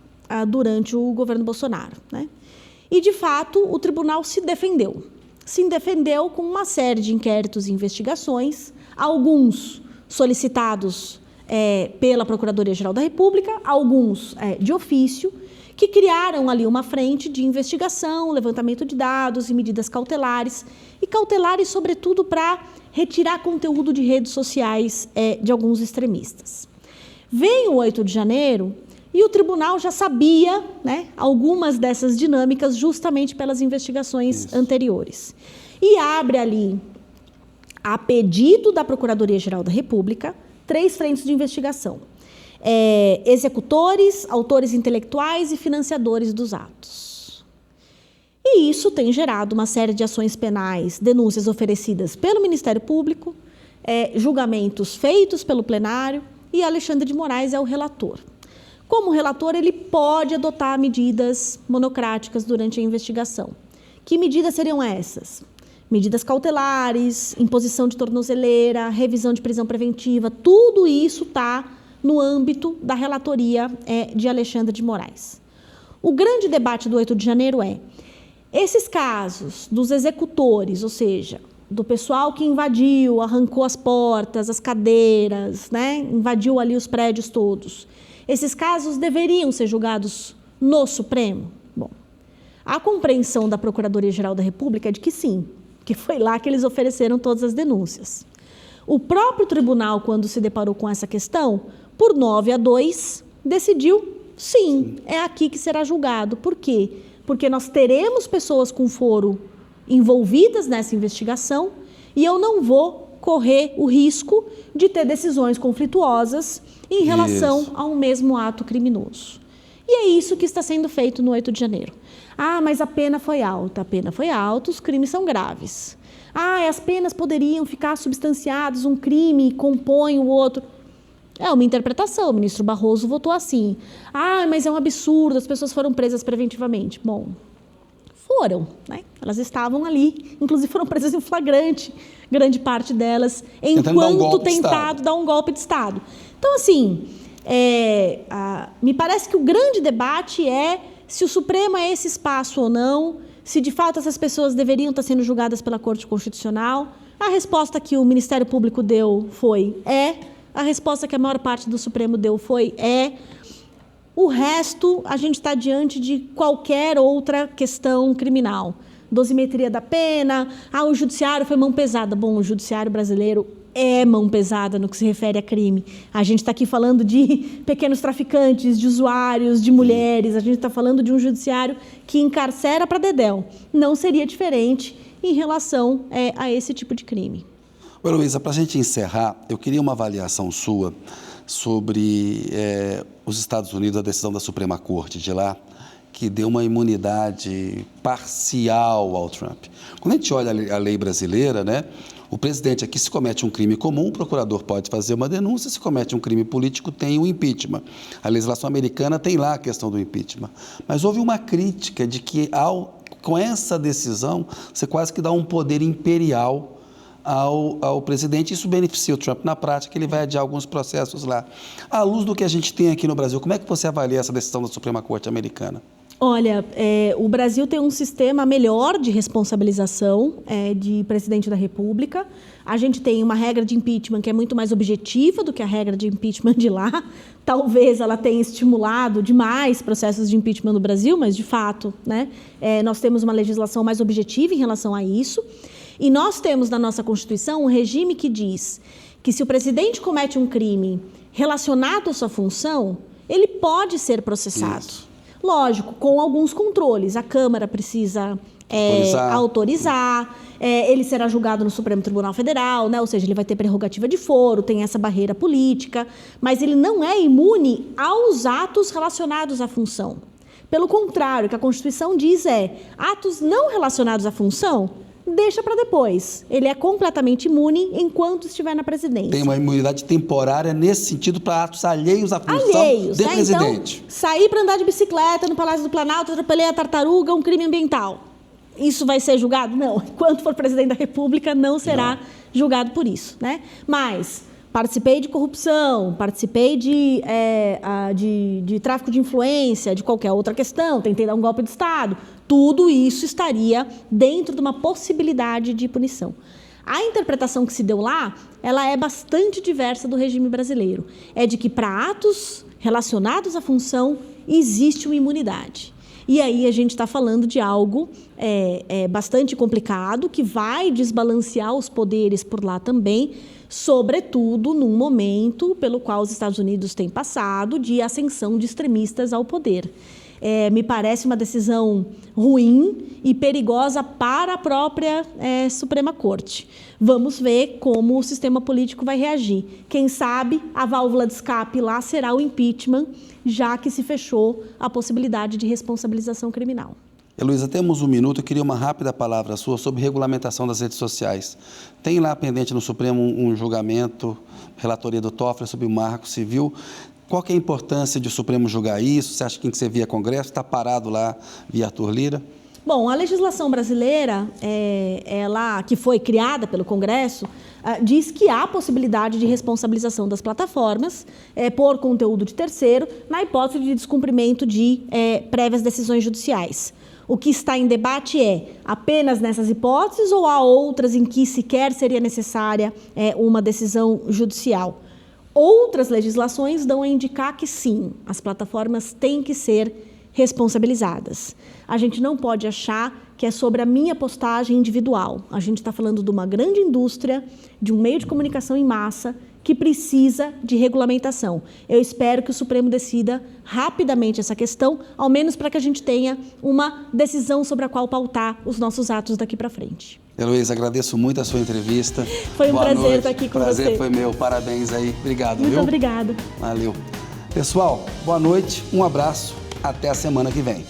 durante o governo Bolsonaro, né? E, de fato, o tribunal se defendeu. Se defendeu com uma série de inquéritos e investigações, alguns solicitados pela Procuradoria-Geral da República, alguns de ofício, que criaram ali uma frente de investigação, levantamento de dados e medidas cautelares, sobretudo, para retirar conteúdo de redes sociais de alguns extremistas. Vem o 8 de janeiro e o tribunal já sabia, né, algumas dessas dinâmicas justamente pelas investigações anteriores. E abre ali, a pedido da Procuradoria-Geral da República, 3 frentes de investigação. Executores, autores intelectuais e financiadores dos atos. E isso tem gerado uma série de ações penais, denúncias oferecidas pelo Ministério Público, julgamentos feitos pelo plenário, e Alexandre de Moraes é o relator. Como relator, ele pode adotar medidas monocráticas durante a investigação. Que medidas seriam essas? Medidas cautelares, imposição de tornozeleira, revisão de prisão preventiva, tudo isso está no âmbito da relatoria de Alexandre de Moraes. O grande debate do 8 de janeiro esses casos dos executores, ou seja, do pessoal que invadiu, arrancou as portas, as cadeiras, né, invadiu ali os prédios todos. Esses casos deveriam ser julgados no Supremo? Bom, a compreensão da Procuradoria-Geral da República é de que sim, que foi lá que eles ofereceram todas as denúncias. O próprio tribunal, quando se deparou com essa questão, por 9-2, decidiu, sim, é aqui que será julgado. Por quê? Porque nós teremos pessoas com foro envolvidas nessa investigação e eu não vou correr o risco de ter decisões conflituosas em relação ao mesmo ato criminoso. E é isso que está sendo feito no 8 de janeiro. Mas a pena foi alta. A pena foi alta, os crimes são graves. As penas poderiam ficar substanciadas, um crime compõe o outro. É uma interpretação, o ministro Barroso votou assim. Mas é um absurdo, as pessoas foram presas preventivamente. Bom, foram, né? Elas estavam ali, inclusive foram presas em flagrante, grande parte delas, enquanto tentado dar um golpe de Estado. Então, assim, me parece que o grande debate é se o Supremo é esse espaço ou não, se de fato essas pessoas deveriam estar sendo julgadas pela Corte Constitucional. A resposta que o Ministério Público deu foi a resposta que a maior parte do Supremo deu foi o resto, a gente está diante de qualquer outra questão criminal. Dosimetria da pena, o judiciário foi mão pesada. Bom, o judiciário brasileiro é mão pesada no que se refere a crime. A gente está aqui falando de pequenos traficantes, de usuários, de mulheres, a gente está falando de um judiciário que encarcera para dedéu. Não seria diferente em relação a esse tipo de crime. Heloísa, para a gente encerrar, eu queria uma avaliação sua sobre os Estados Unidos, a decisão da Suprema Corte de lá, que deu uma imunidade parcial ao Trump. Quando a gente olha a lei brasileira, né, o presidente aqui, se comete um crime comum, o procurador pode fazer uma denúncia, se comete um crime político, tem o impeachment. A legislação americana tem lá a questão do impeachment. Mas houve uma crítica de que, com essa decisão, você quase que dá um poder imperial ao presidente. Isso beneficia o Trump na prática, ele vai adiar alguns processos lá. À luz do que a gente tem aqui no Brasil, como é que você avalia essa decisão da Suprema Corte americana? Olha, o Brasil tem um sistema melhor de responsabilização de presidente da República. A gente tem uma regra de impeachment que é muito mais objetiva do que a regra de impeachment de lá. Talvez ela tenha estimulado demais processos de impeachment no Brasil, mas, de fato, né, nós temos uma legislação mais objetiva em relação a isso. E nós temos na nossa Constituição um regime que diz que se o presidente comete um crime relacionado à sua função, ele pode ser processado. Isso. Lógico, com alguns controles. A Câmara precisa autorizar, ele será julgado no Supremo Tribunal Federal, né? Ou seja, ele vai ter prerrogativa de foro, tem essa barreira política, mas ele não é imune aos atos relacionados à função. Pelo contrário, o que a Constituição diz atos não relacionados à função, deixa para depois. Ele é completamente imune enquanto estiver na presidência. Tem uma imunidade temporária nesse sentido para atos alheios à função do presidente. Então, sair para andar de bicicleta no Palácio do Planalto, atropelei a tartaruga, um crime ambiental. Isso vai ser julgado? Não. Enquanto for presidente da República, não será julgado por isso, né? Mas participei de corrupção, participei de tráfico de influência, de qualquer outra questão, tentei dar um golpe de Estado. Tudo isso estaria dentro de uma possibilidade de punição. A interpretação que se deu lá, ela é bastante diversa do regime brasileiro. É de que para atos relacionados à função existe uma imunidade. E aí a gente está falando de algo bastante complicado, que vai desbalancear os poderes por lá também, sobretudo num momento pelo qual os Estados Unidos têm passado de ascensão de extremistas ao poder. Me parece uma decisão ruim e perigosa para a própria Suprema Corte. Vamos ver como o sistema político vai reagir. Quem sabe a válvula de escape lá será o impeachment, já que se fechou a possibilidade de responsabilização criminal. Heloísa, temos um minuto. Eu queria uma rápida palavra sua sobre regulamentação das redes sociais. Tem lá pendente no Supremo um julgamento, relatoria do Toffoli sobre o Marco Civil. Qual que é a importância de o Supremo julgar isso? Você acha que tem que ser via Congresso? Está parado lá via Arthur Lira? Bom, a legislação brasileira, ela, que foi criada pelo Congresso, diz que há possibilidade de responsabilização das plataformas por conteúdo de terceiro, na hipótese de descumprimento de prévias decisões judiciais. O que está em debate é apenas nessas hipóteses ou há outras em que sequer seria necessária uma decisão judicial? Outras legislações dão a indicar que sim, as plataformas têm que ser responsabilizadas. A gente não pode achar que é sobre a minha postagem individual. A gente está falando de uma grande indústria, de um meio de comunicação em massa, que precisa de regulamentação. Eu espero que o Supremo decida rapidamente essa questão, ao menos para que a gente tenha uma decisão sobre a qual pautar os nossos atos daqui para frente. Heloísa, agradeço muito a sua entrevista. Foi um prazer estar aqui com você. Prazer foi meu. Parabéns aí. Obrigado. Muito obrigada. Valeu. Pessoal, boa noite, um abraço. Até a semana que vem.